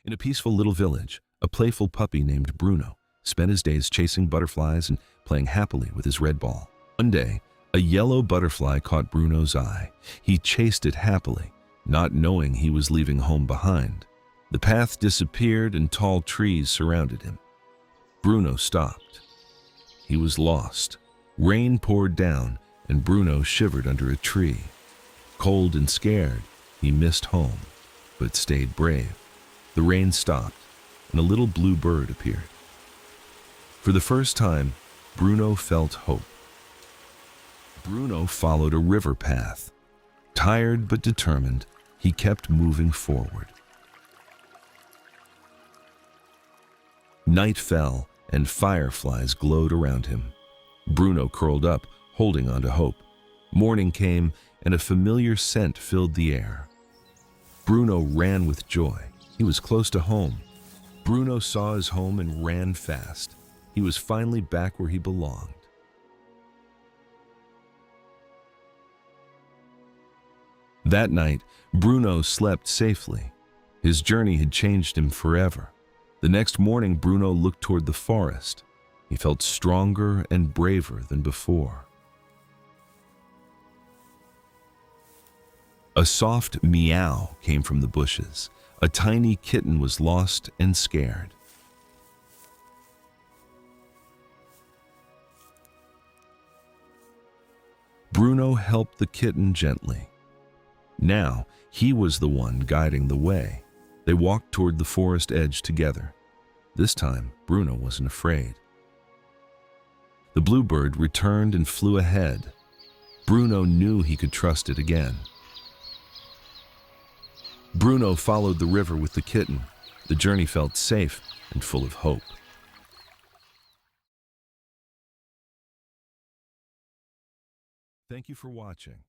In a peaceful little village, a playful puppy named Bruno spent his days chasing butterflies and playing happily with his red ball. One day, a yellow butterfly caught Bruno's eye. He chased it happily, not knowing he was leaving home behind. The path disappeared and tall trees surrounded him. Bruno stopped. He was lost. Rain poured down, and Bruno shivered under a tree. Cold and scared, he missed home, but stayed brave. The rain stopped, and a little blue bird appeared. For the first time, Bruno felt hope. Bruno followed a river path. Tired but determined, he kept moving forward. Night fell, and fireflies glowed around him. Bruno curled up, holding on to hope. Morning came, and a familiar scent filled the air. Bruno ran with joy. He was close to home. Bruno saw his home and ran fast. He was finally back where he belonged. That night, Bruno slept safely. His journey had changed him forever. The next morning, Bruno looked toward the forest. He felt stronger and braver than before. A soft meow came from the bushes. A tiny kitten was lost and scared. Bruno helped the kitten gently. Now, he was the one guiding the way. They walked toward the forest edge together. This time, Bruno wasn't afraid. The bluebird returned and flew ahead. Bruno knew he could trust it again. Bruno followed the river with the kitten. The journey felt safe and full of hope. Thank you for watching.